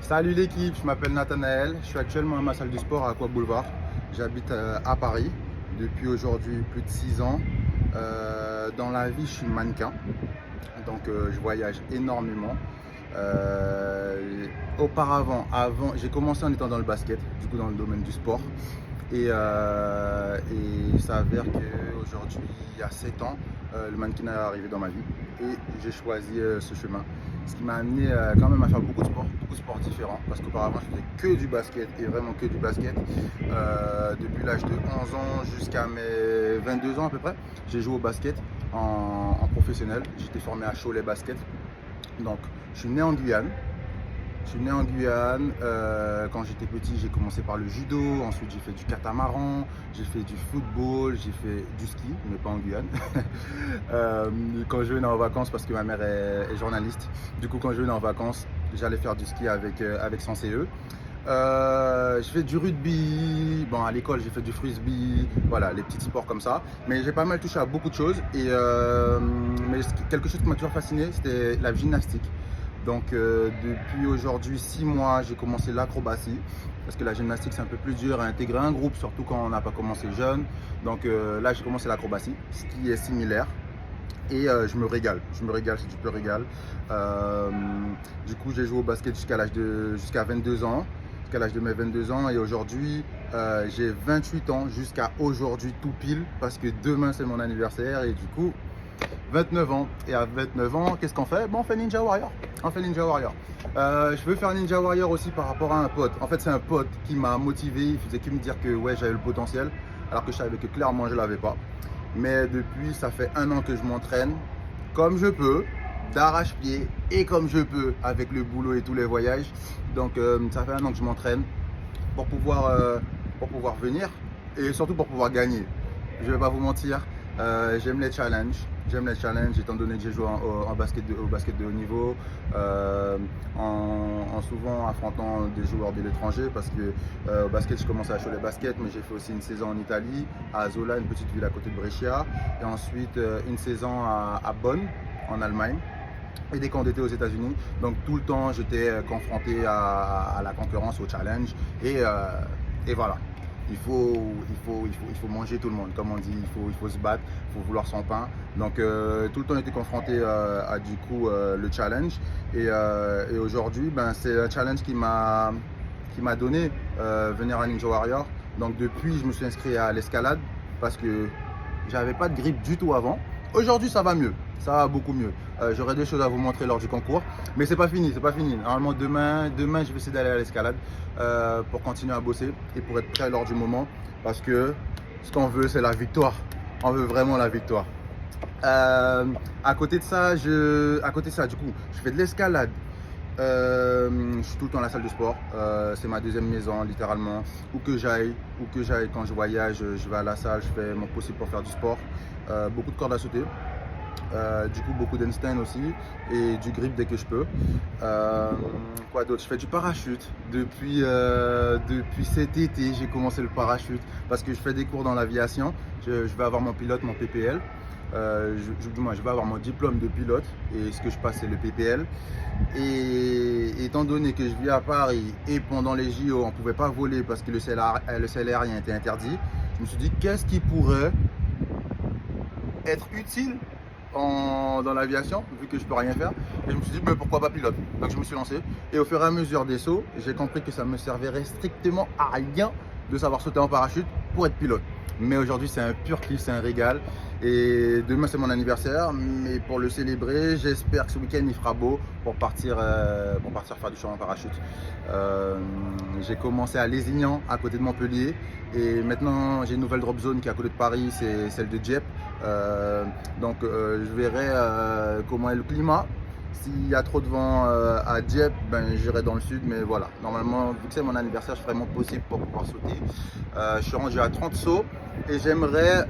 Salut l'équipe, je m'appelle Nathanaël, je suis actuellement à ma salle du sport à Aqua Boulevard. J'habite à Paris depuis aujourd'hui plus de 6 ans. Dans la vie, je suis mannequin, donc je voyage énormément. Avant, j'ai commencé en étant dans le basket, du coup dans le domaine du sport. Et il s'avère qu'aujourd'hui, il y a 7 ans, le mannequinat est arrivé dans ma vie et j'ai choisi ce chemin. Ce qui m'a amené quand même à faire beaucoup de sports différents. Parce qu'auparavant, je faisais que du basket et vraiment que du basket. Depuis l'âge de 11 ans jusqu'à mes 22 ans à peu près, j'ai joué au basket en professionnel. J'étais formé à Cholet Basket. Donc, je suis né en Guyane. Quand j'étais petit, j'ai commencé par le judo, ensuite j'ai fait du catamaran, j'ai fait du football, j'ai fait du ski, mais pas en Guyane. Quand je venais en vacances, parce que ma mère est journaliste, du coup quand je venais en vacances, j'allais faire du ski avec son CE. Je fais du rugby, bon à l'école j'ai fait du frisbee, voilà les petits sports comme ça. Mais j'ai pas mal touché à beaucoup de choses mais quelque chose qui m'a toujours fasciné, c'était la gymnastique. Donc depuis aujourd'hui 6 mois, j'ai commencé l'acrobatie parce que la gymnastique c'est un peu plus dur à intégrer un groupe, surtout quand on n'a pas commencé jeune. Donc là j'ai commencé l'acrobatie, ce qui est similaire. Et je me régale, c'est du pur régal. Du coup j'ai joué au basket jusqu'à 22 ans, jusqu'à l'âge de mes 22 ans et aujourd'hui j'ai 28 ans jusqu'à aujourd'hui tout pile parce que demain c'est mon anniversaire et du coup 29 ans. Et à 29 ans, qu'est-ce qu'on fait? Bon, on fait Ninja Warrior. On fait Ninja Warrior. Je veux faire Ninja Warrior aussi par rapport à un pote. En fait, c'est un pote qui m'a motivé. Il faisait que me dire que ouais, j'avais le potentiel, alors que je savais que clairement, je ne l'avais pas. Mais depuis, ça fait 1 an que je m'entraîne comme je peux, d'arrache-pied et comme je peux avec le boulot et tous les voyages. Donc, ça fait 1 an que je m'entraîne pour pouvoir venir et surtout pour pouvoir gagner. Je ne vais pas vous mentir. J'aime les challenges. Étant donné que j'ai joué au basket de haut niveau, en souvent affrontant des joueurs de l'étranger parce que au basket je commençais à Cholet Basket, mais j'ai fait aussi une saison en Italie, à Zola, une petite ville à côté de Brescia, et ensuite une saison à Bonn en Allemagne. Et dès qu'on était aux États-Unis, donc tout le temps j'étais confronté à la concurrence, au challenge, et voilà. Il faut manger tout le monde, comme on dit, il faut se battre, il faut vouloir son pain. Donc tout le temps j'étais confronté à du coup le challenge. Et aujourd'hui, ben, c'est un challenge qui m'a donné venir à Ninja Warrior. Donc depuis, je me suis inscrit à l'escalade parce que j'avais pas de grippe du tout avant. Aujourd'hui, ça va mieux, ça va beaucoup mieux. J'aurai des choses à vous montrer lors du concours, mais c'est pas fini, c'est pas fini. Normalement, demain, je vais essayer d'aller à l'escalade pour continuer à bosser et pour être prêt lors du moment, parce que ce qu'on veut, c'est la victoire. On veut vraiment la victoire. À côté de ça, du coup, je fais de l'escalade. Je suis tout le temps à la salle de sport, c'est ma deuxième maison littéralement. Où que j'aille quand je voyage, je vais à la salle, je fais mon possible pour faire du sport. Beaucoup de cordes à sauter, du coup beaucoup d'handstand aussi et du grip dès que je peux. Quoi d'autre? Je fais du parachute depuis cet été. J'ai commencé le parachute parce que je fais des cours dans l'aviation. Je vais avoir mon pilote, mon PPL. Je vais avoir mon diplôme de pilote et ce que je passe c'est le PPL. Et étant donné que je vis à Paris et pendant les JO on ne pouvait pas voler parce que le ciel aérien était interdit, je me suis dit qu'est-ce qui pourrait être utile dans l'aviation vu que je peux rien faire, et je me suis dit mais pourquoi pas pilote. Donc je me suis lancé et au fur et à mesure des sauts j'ai compris que ça me servirait strictement à rien de savoir sauter en parachute pour être pilote. Mais aujourd'hui c'est un pur kiff, c'est un régal. Et demain c'est mon anniversaire, mais pour le célébrer, j'espère que ce week-end il fera beau pour partir faire du saut en parachute. J'ai commencé à Lézignan, à côté de Montpellier, et maintenant j'ai une nouvelle drop zone qui est à côté de Paris, c'est celle de Dieppe. Donc je verrai comment est le climat. S'il y a trop de vent à Dieppe, ben, j'irai dans le sud, mais voilà. Normalement, vu que c'est mon anniversaire, je ferai mon possible pour pouvoir sauter. Je suis rendu à 30 sauts et j'aimerais,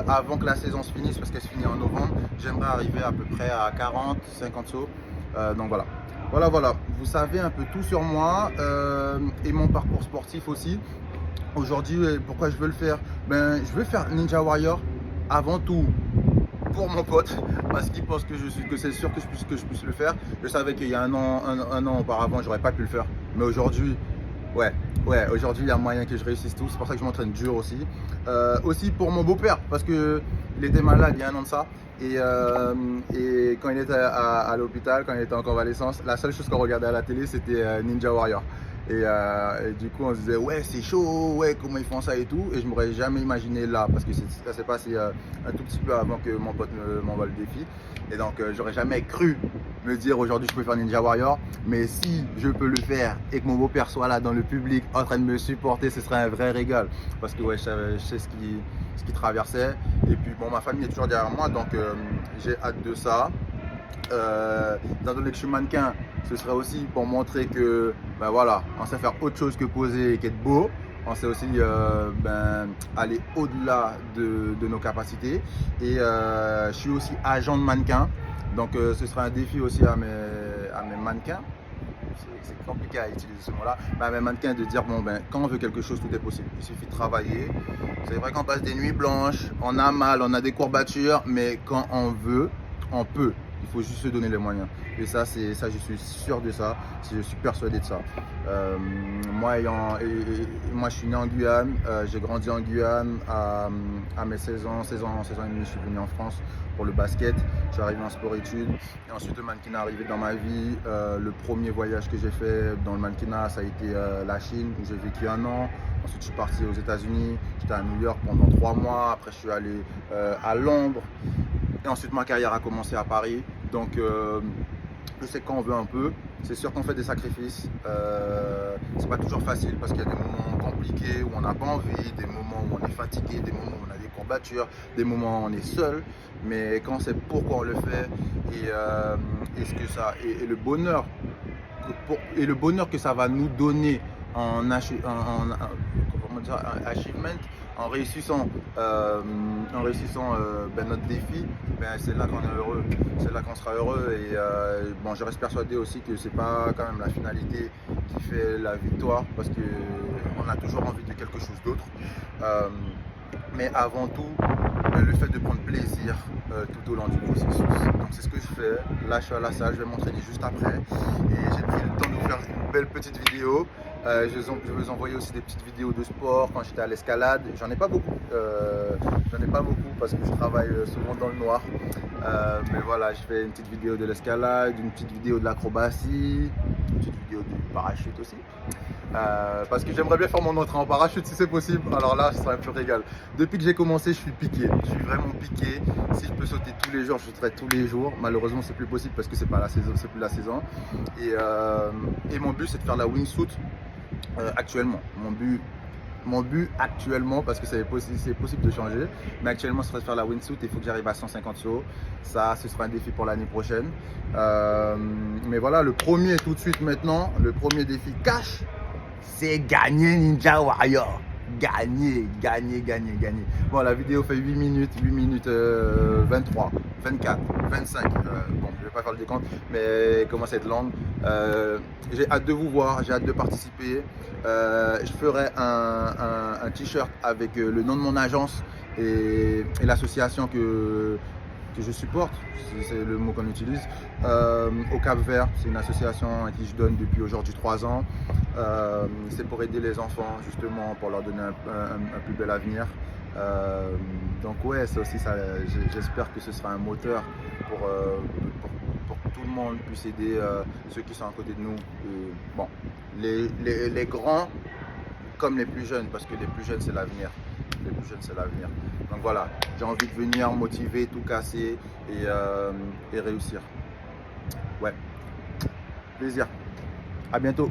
avant que la saison se finisse, parce qu'elle se finit en novembre, j'aimerais arriver à peu près à 40, 50 sauts. Donc voilà. Voilà. Vous savez un peu tout sur moi et mon parcours sportif aussi. Aujourd'hui, pourquoi je veux le faire? Ben, je veux faire Ninja Warrior avant tout pour mon pote parce qu'il pense que c'est sûr que je puisse le faire. Je savais qu'il y a un an auparavant, j'aurais pas pu le faire. Mais aujourd'hui, ouais, aujourd'hui il y a moyen que je réussisse tout. C'est pour ça que je m'entraîne dur aussi. Aussi pour mon beau-père parce que il était malade il y a un an de ça. Et quand il était à l'hôpital, quand il était en convalescence, la seule chose qu'on regardait à la télé, c'était Ninja Warrior. Et du coup, on se disait, ouais, c'est chaud, ouais, comment ils font ça et tout. Et je m'aurais jamais imaginé là, parce que ça s'est passé un tout petit peu avant que mon pote m'envoie le défi. Et donc, j'aurais jamais cru me dire aujourd'hui, je peux faire Ninja Warrior. Mais si je peux le faire et que mon beau-père soit là dans le public en train de me supporter, ce serait un vrai régal. Parce que, ouais, je sais ce qui traversait. Et puis, bon, ma famille est toujours derrière moi, donc j'ai hâte de ça. Étant donné que je suis mannequin, ce serait aussi pour montrer que ben voilà, on sait faire autre chose que poser et qu'être beau. On sait aussi aller au-delà de nos capacités. Et je suis aussi agent de mannequin. Donc ce sera un défi aussi à mes mannequins. C'est compliqué à utiliser ce mot-là. Mais à mes mannequins de dire bon ben quand on veut quelque chose, tout est possible. Il suffit de travailler. C'est vrai qu'on passe des nuits blanches, on a mal, on a des courbatures, mais quand on veut, on peut. Il faut juste se donner les moyens. Et ça, je suis sûr de ça. Je suis persuadé de ça. Moi, je suis né en Guyane. J'ai grandi en Guyane à mes 16 ans et demi. Je suis venu en France pour le basket. Je suis arrivé en sport-études. Et ensuite, le mannequinat est arrivé dans ma vie. Le premier voyage que j'ai fait dans le mannequinat, ça a été la Chine, où j'ai vécu un an. Ensuite, je suis parti aux États-Unis. J'étais à New York pendant 3 mois. Après, je suis allé à Londres. Et ensuite, ma carrière a commencé à Paris. Donc, je sais qu'on veut un peu. C'est sûr qu'on fait des sacrifices. C'est pas toujours facile parce qu'il y a des moments compliqués où on n'a pas envie, des moments où on est fatigué, des moments où on a des courbatures, des moments où on est seul. Mais quand c'est pourquoi on le fait et le bonheur que ça va nous donner en achievement, en réussissant notre défi, c'est là qu'on est heureux, c'est là qu'on sera heureux. Et bon, je reste persuadé aussi que c'est pas quand même la finalité qui fait la victoire, parce qu'on a toujours envie de quelque chose d'autre. Mais avant tout, le fait de prendre plaisir tout au long du processus. Donc c'est ce que je fais. Là, je suis à la salle, je vais m'entraîner juste après. Et j'ai pris le temps de vous faire une belle petite vidéo. Je vais vous envoyer aussi des petites vidéos de sport quand j'étais à l'escalade. J'en ai pas beaucoup parce que je travaille souvent dans le noir. Mais voilà, je fais une petite vidéo de l'escalade, une petite vidéo de l'acrobatie, une petite vidéo du parachute aussi. Parce que j'aimerais bien faire mon entrée en parachute si c'est possible. Alors là, ce serait un pur régal. Depuis que j'ai commencé, je suis piqué. Je suis vraiment piqué. Si je peux sauter tous les jours, je sauterai tous les jours. Malheureusement, c'est plus possible parce que c'est pas la saison, c'est plus la saison. Et mon but, c'est de faire la wingsuit actuellement. Mon but actuellement, parce que c'est possible de changer, mais actuellement, ce serait de faire la wingsuit. Il faut que j'arrive à 150 sauts. Ça, ce sera un défi pour l'année prochaine. Mais voilà, le premier tout de suite maintenant, le premier défi cash, c'est gagner Ninja Warrior. Gagner. Bon, la vidéo fait 8 minutes 23, 24, 25. Bon, je vais pas faire le décompte, mais elle commence à être longue. J'ai hâte de vous voir, j'ai hâte de participer. Je ferai un t-shirt avec le nom de mon agence et l'association que je supporte, c'est le mot qu'on utilise, au Cap-Vert. C'est une association à qui je donne depuis aujourd'hui 3 ans. C'est pour aider les enfants, justement, pour leur donner un plus bel avenir. Donc ouais, ça aussi, j'espère que ce sera un moteur pour que tout le monde puisse aider ceux qui sont à côté de nous. Bon, les grands comme les plus jeunes, parce que les plus jeunes, c'est l'avenir. Les plus jeunes, c'est l'avenir. Donc voilà, j'ai envie de venir motiver, tout casser et réussir. Ouais, plaisir. À bientôt.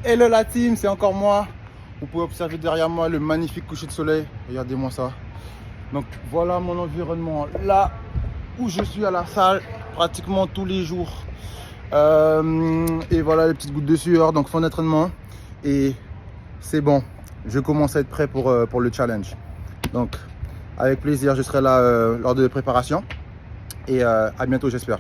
Hello la team, c'est encore moi. Vous pouvez observer derrière moi le magnifique coucher de soleil. Regardez-moi ça. Donc voilà mon environnement là où je suis à la salle pratiquement tous les jours. Et voilà les petites gouttes de sueur, donc fin d'entraînement. Et c'est bon, je commence à être prêt pour le challenge. Donc avec plaisir, je serai là lors de préparation. Et à bientôt j'espère.